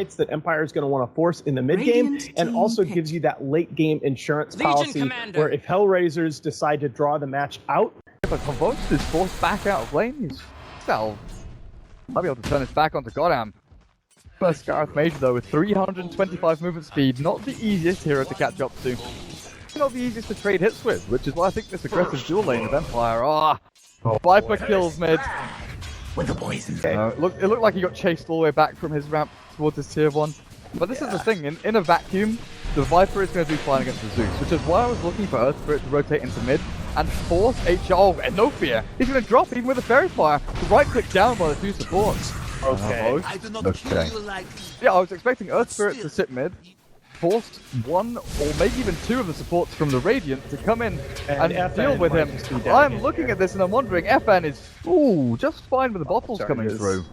fights that Empire is going to want to force in the mid game, and also gives you that late game insurance policy where if HellRaisers decide to draw the match out. But Havost is forced back out of lane. He's still might be able to turn his back onto goddam. First Scarif Major though with 325 movement speed, not the easiest hero to catch up to. Not the easiest to trade hits with, which is why I think this aggressive dual lane of Empire. Viper kills mid. With the poison. It looked like he got chased all the way back from his ramp towards his tier 1. But this is the thing, in a vacuum, the Viper is going to do fine against the Zeus, which is why I was looking for Earth Spirit to rotate into mid and force HR, and no fear, he's going to drop even with a Fairy Fire to right click down while the two supports. Okay. I do not feel like... Yeah, I was expecting Earth Spirit to sit mid, forced one or maybe even two of the supports from the Radiant to come in and deal with him. I'm looking at this and I'm wondering, FN is just fine with the bottles coming through.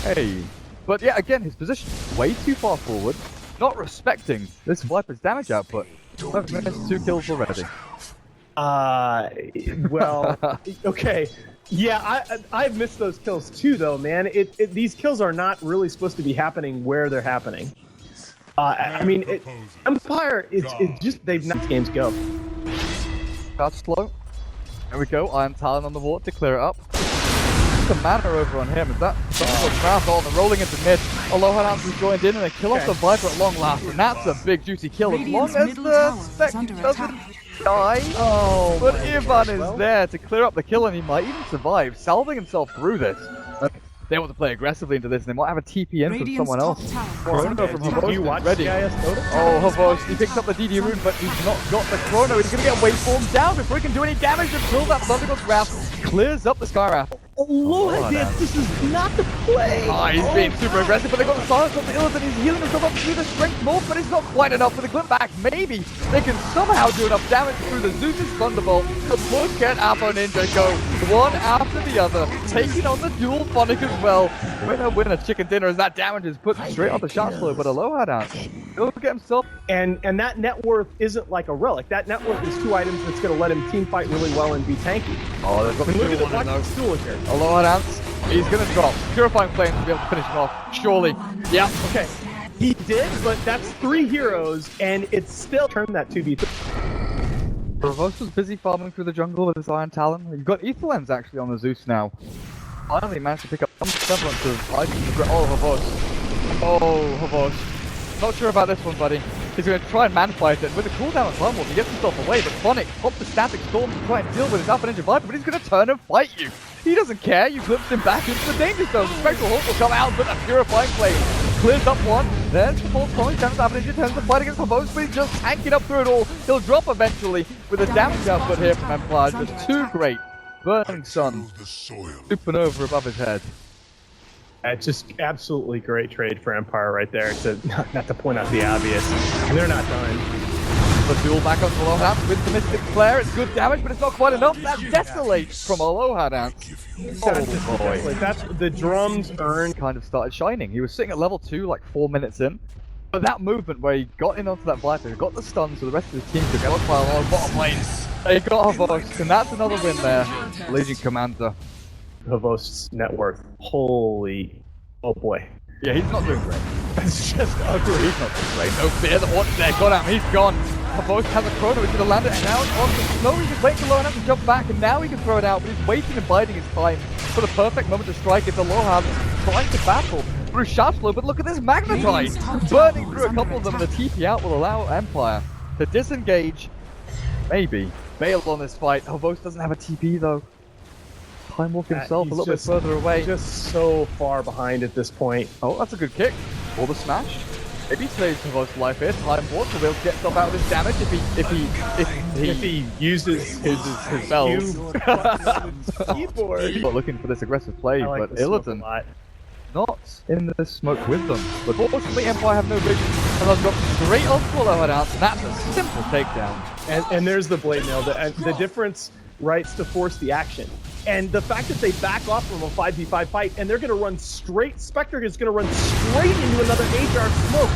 Hey. But yeah, again, his position way too far forward, not respecting this Viper's damage output. I've missed 2 kills already. Well, okay. Yeah, I've missed those kills too, though, man. These kills are not really supposed to be happening where they're happening. I mean, Empire is just, they've not games go. That's slow. There we go, Iron Talon on the ward to clear it up. The mana over on him, is that the rolling into mid. Alohadance has joined in and a kill off the Viper at long last, and that's a big juicy kill as long as the spec doesn't die. But Ivan is there to clear up the kill and he might even survive, salving himself through this. They want to play aggressively into this and they might have a TP in from someone else. Chrono from Havost ready. Havost, he picks up the DD rune but he's not got the Chrono. He's going to get waveform down before he can do any damage until that Thundergod's Wrath clears up the Sky Wrath. Alohadance, this is not the play! He's being super aggressive, but they've got the silence on the Illidan. He's healing himself up through the strength morph, but it's not quite enough for the clip back. Maybe they can somehow do enough damage through the Zeus's Thunderbolt to look at Afoninje go one after the other, taking on the dual Phonic as well. Winner, chicken dinner, as that damage is put straight on the shot flow, but Alohadance, he'll get himself. And that net worth isn't like a relic. That net worth is 2 items that's going to let him team fight really well and be tanky. They've got the Look at the stool here. Alohadance, he's going to drop. Purifying Flame to be able to finish him off, surely. Yeah, okay. He did, but that's 3 heroes, and it's still turned that 2v3. Havost was busy farming through the jungle with his Iron Talon. You've got Ether Lens actually on the Zeus now. Finally managed to pick up some semblance of items. Havost. Not sure about this one, buddy. He's going to try and man-fight it. With a cooldown on Climb Wall, he gets himself away, but Phonic pops the Static Storm to try and deal with his Afoninje Viper, but he's going to turn and fight you. He doesn't care, you glimpsed him back into the Danger Zone. The Spectral Hawk will come out, but a Purifying Flame clears up one. There's the false Phonic, turns Afoninje, turns the fight against Havost, but he's just tanking up through it all. He'll drop eventually with the damage output here from Empire, just too great. Burning Sun, supernova above his head. It's just absolutely great trade for Empire right there, to not to point out the obvious. They're not done. The duel back onto Alohadance with the Mystic Flare. It's good damage, but it's not quite enough. That desolates from Alohadance. Oh boy. That's the drums earned. Kind of started shining. He was sitting at level 2 like 4 minutes in. But that movement where he got in onto that Viper, got the stun so the rest of his team could go up while on bottom lane. They got Havost, and that's another win there. Legion Commander. Havost's net worth. Holy. Oh boy. Yeah, he's not doing great. That's just ugly. He's not doing great. No fear, the Hornet's there. Got him, he's gone. Havost has a Chrono, he's going to land it, and now it's on the snow. He's just waiting for Alohadance to jump back, and now he can throw it out, but he's waiting and biding his time for the perfect moment to strike. It's Alohadance trying to battle through shot flow, but look at this Magnetite burning through a couple of them, and the TP out will allow Empire to disengage. Maybe bail on this fight. Havost doesn't have a TP though. Time Walk himself a little bit further away. Just so far behind at this point. Oh, that's a good kick. Or the smash. Maybe saves Havost's life here. Time Walk will be able to get himself out of his damage if he uses his spells. Keyboard. Not looking for this aggressive play, like but Illidan not in the smoke with them. But fortunately, Empire have no vision, and they'll drop straight on Alohadance, and that's a simple takedown. And there's the blade nail. The difference, right, is to force the action. And the fact that they back off from a 5v5 fight, and they're going to run straight, Spectre is going to run straight into another HR smoke.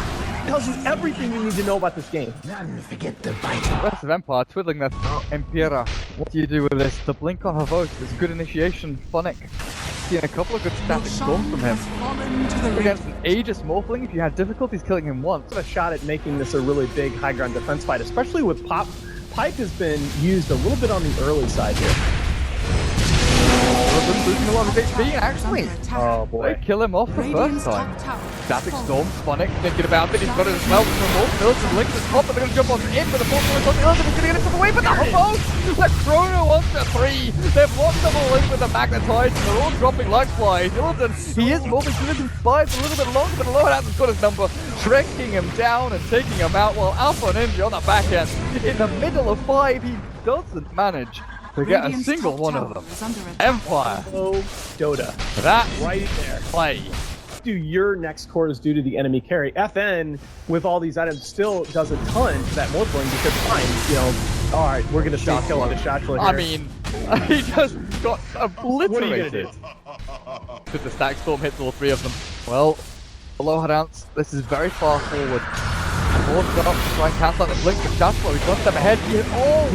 It tells you everything you need to know about this game. None forget the bite. The rest of Empire twiddling their Empira. What do you do with this? The blink on Havost is good initiation. Phonic seen a couple of good static storms from him. Against an Aegis Morphling, if you had difficulties killing him once. A shot at making this a really big high ground defense fight, especially with Pipe has been used a little bit on the early side here. Losing a lot of HP, actually. Oh boy. They kill him off the first time. Static Storm, Phonic thinking about it, he's got it as well. Milton links his top, but they're going to jump on in with the 4 points on the other, he's going to get it from the way, but the Hobos! The Chrono wants the 3! They've locked them all in with the Magnetize, and they're all dropping like flies. Illidan, he is moving to this inspired a little bit longer, but Alohadance has got his number, tracking him down and taking him out, while Afoninje on the back end, in the middle of 5, he doesn't manage to get a single one of them. Empire. Oh, Dota. That right there. Play. Do your next cores due to the enemy carry? FN, with all these items, still does a ton to that Morphling because fine, you know, alright, we're gonna shot kill on the shot here. I mean, he just got obliterated. What are you gonna do? Because the Static Storm hits all 3 of them. Well, Alohadance, this is very far forward. Forced up to try and cancel out the blink, but Shashflow, he's one step ahead. He hit all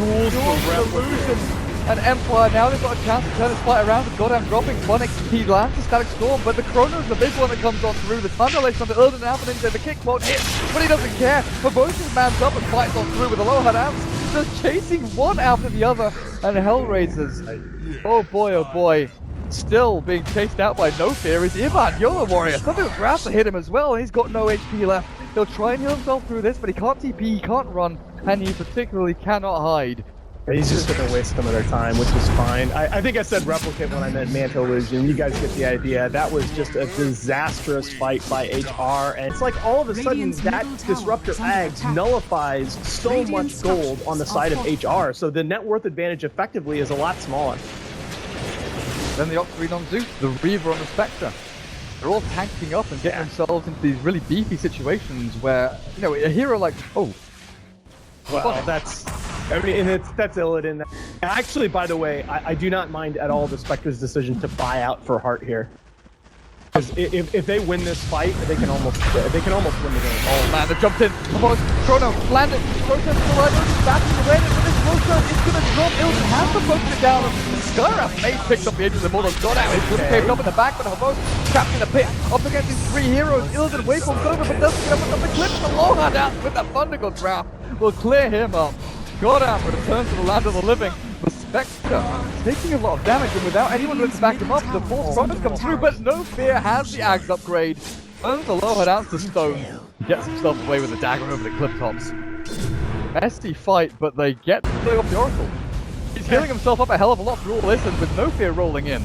solutions. And Empire, now they've got a chance to turn this fight around with goddam dropping Phonic. He lands the Static Storm, but the Chrono's the big one that comes on through. The time relation on the Illidan and Afoninje, the kick won't hit, but he doesn't care. For both his man's up and fights on through with Alohadance, just chasing one after the other. And HellRaisers, oh boy, still being chased out by No Fear is Ivan, Yola Warrior. Something with Grass to hit him as well, and he's got no HP left. He'll try and heal himself through this, but he can't TP, he can't run, and he particularly cannot hide. He's just going to waste some of their time, which is fine. I think I said replicate when I meant Mantle Illusion. You guys get the idea. That was just a disastrous fight by HR. And it's like all of a sudden that Disruptor Ags nullifies so much gold on the side of HR. So the net worth advantage effectively is a lot smaller. Then the Octarine on Zeus, the Reaver on the Spectre. They're all tanking up and getting themselves into these really beefy situations where, you know, a hero like, oh. Well, that's Illidan. Actually, by the way, I do not mind at all the Spectre's decision to buy out for Heart here. Because if they win this fight, they can almost win the game. Oh man, they jumped in. Almost Chrono landed. Protest the line, back to the way, but this Rosa is going to drop. Illidan has to poke it down. Skyraf may pick up the edge of the Mortal God out. It's caved up in the back, but Havos trapped in the pit. Up against these 3 heroes. Illidan waveforms over, but doesn't get up on the cliff. The Alohadance with the Thunder God draft will clear him up. Goddam returns to the land of the living. The Spectre taking a lot of damage, and without anyone to back him up, the Force Fronts come through, but No Fear has the Ags upgrade. Turns the Alohadance to stone. Gets himself away with a dagger over the cliff tops. Messy fight, but they get to play off the Oracle. He's healing himself up a hell of a lot through all this, and with No Fear rolling in.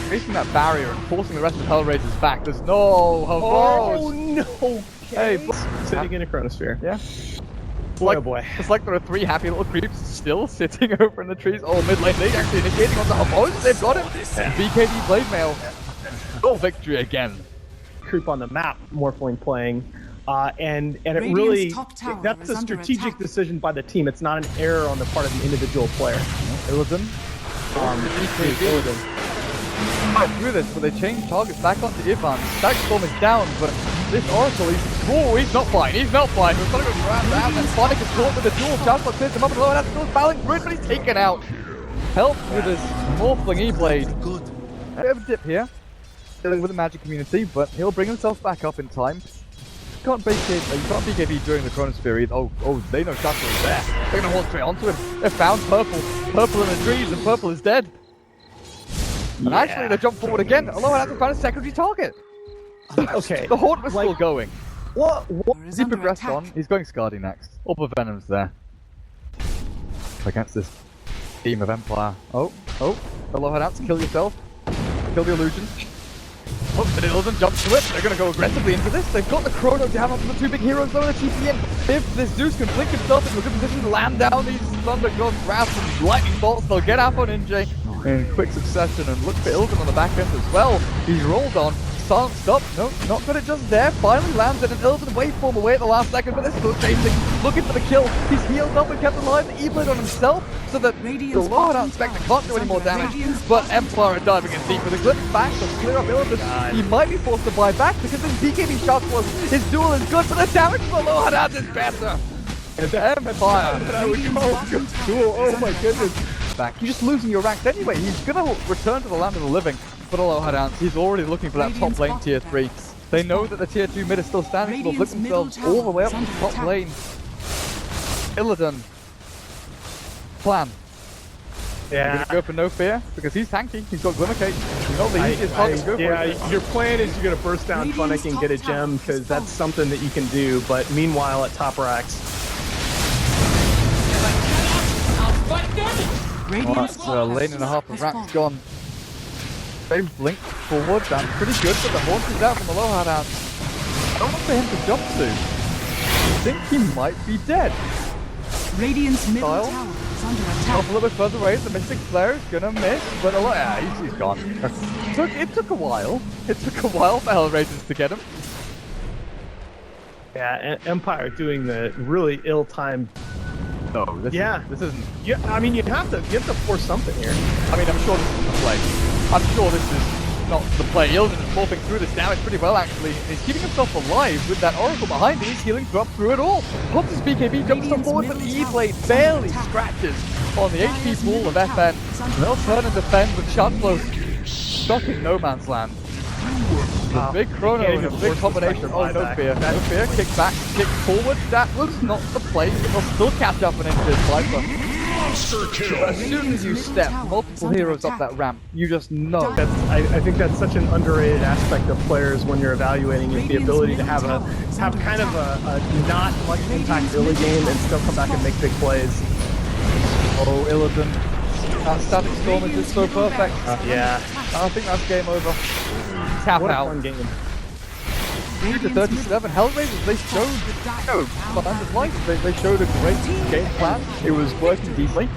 Facing that barrier and forcing the rest of HellRaisers back. There's no Havos. Oh no! Hey, sitting in a Chronosphere. Yeah. Boy, oh boy. It's like there are 3 happy little creeps still sitting over in the trees. Oh, mid lane, they actually initiating on the Havos. They've got him. BKB Blade Mail. Full victory again. Creep on the map, Morphling playing. And it really, that's a strategic decision by the team. It's not an error on the part of the individual player. Illidan. Illidan. Through this, but they change targets back onto Ivan. Static Storm is down, but this Oracle, he's not fine. He's not fine. We're going to go around down, and Phonic is caught with the duel. Shashflow clears him up, and Alohadance still battling through it, but he's taken out. Help with his Morphling E-Blade. A bit of a dip here, dealing with the magic community, but he'll bring himself back up in time. You can't BKB during the Chronosphere either. Oh, they know Shashflow is there. They're going to hold straight onto him. They've found Purple. Purple in the trees, and Purple is dead. And actually, they jump forward again. Alohadance found a secondary target. Okay. The Horde was still going. What? He progressed on. He's going Scardy next. Upper Venom's there. Against this team of Empire. Oh. Alohadance, kill yourself. Kill the illusion. Oh, but Illidan jumps to it. They're going to go aggressively into this. They've got the Chrono down onto the 2 big heroes though, and the TP in. If this Zeus can flick himself into a good position to land down these Thunder God Grasp and Lightning Bolts, they'll get Afoninje in quick succession and look for Illidan on the back end as well. He's rolled on. Silenced up. No, not got it just there. Finally landed an Illidan waveform away at the last second, but they're still chasing. Looking for the kill. He's healed up and kept alive. The E-Blade on himself so that the Alohadance Spectre can't do any more damage. But Empire are diving in deep with a glimpse back to clear up Illidan. He might be forced to buy back because his BKB shot was his duel is good, but the damage from Alohadance is better. Empire. That would call a good duel. Oh my goodness. back. You're just losing your ranks anyway. He's gonna return to the land of the living. But Alohadance, he's already looking for that top lane tier 3. They know that the tier 2 mid is still standing, so they'll flick themselves all the way up to the top lane. Illidan. Plan. Yeah. You're gonna go for no fear because he's tanky. He's got Glimmer Cape. He's not the easiest target to go for. Yeah, your plan is you're gonna burst down Funnick and get a gem because that's something that you can do. But meanwhile, at top racks, that's a lane and a half of racks gone. They blink forward. That's pretty good, but the horse is out from Alohadance. I don't want for him to jump to. I think he might be dead. Radiant's middle tower is under attack. Off a little bit further away, the Mystic Flare is gonna miss, but he's gone. It took a while. It took a while for HellRaisers to get him. yeah, Empire doing the really ill-timed. No, this isn't. Yeah, I mean you have to force something here. I mean, I'm sure this is the play. I'm sure this is not the play. Illidan is morphing through this damage pretty well, actually. He's keeping himself alive with that Oracle behind him. He's healing up through it all. Hopes BKB jumps on board, but the E-Blade barely scratches on the HP pool of FN. They'll turn and defend with Shard Flow stuck in no man's land. A big chrono and a big combination. Oh, no fear. No fear. Kick back, kick forward. That was not the play. They'll still catch up and into this Viper. As soon as you step multiple heroes up that ramp, you just know. I think that's such an underrated aspect of players when you're evaluating is the ability to have kind of a not much impact early game and still come back and make big plays. Oh, Illidan. That static storm is just so perfect. Yeah. I think that's game over. Tap What a out. fun game. 3-37. HellRaisers, they showed abundant life. They showed a great game plan. It was working deeply.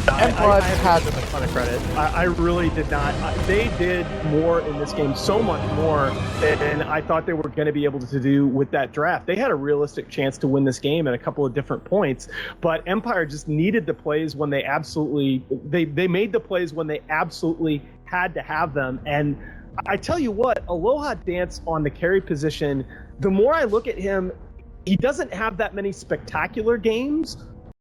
Empire had a ton of credit. I really did not. They did more in this game, so much more than I thought they were going to be able to do with that draft. They had a realistic chance to win this game at a couple of different points, but Empire just needed the plays when they absolutely they made the plays when they absolutely had to have them. And I tell you what, Alohadance on the carry position, the more I look at him, he doesn't have that many spectacular games,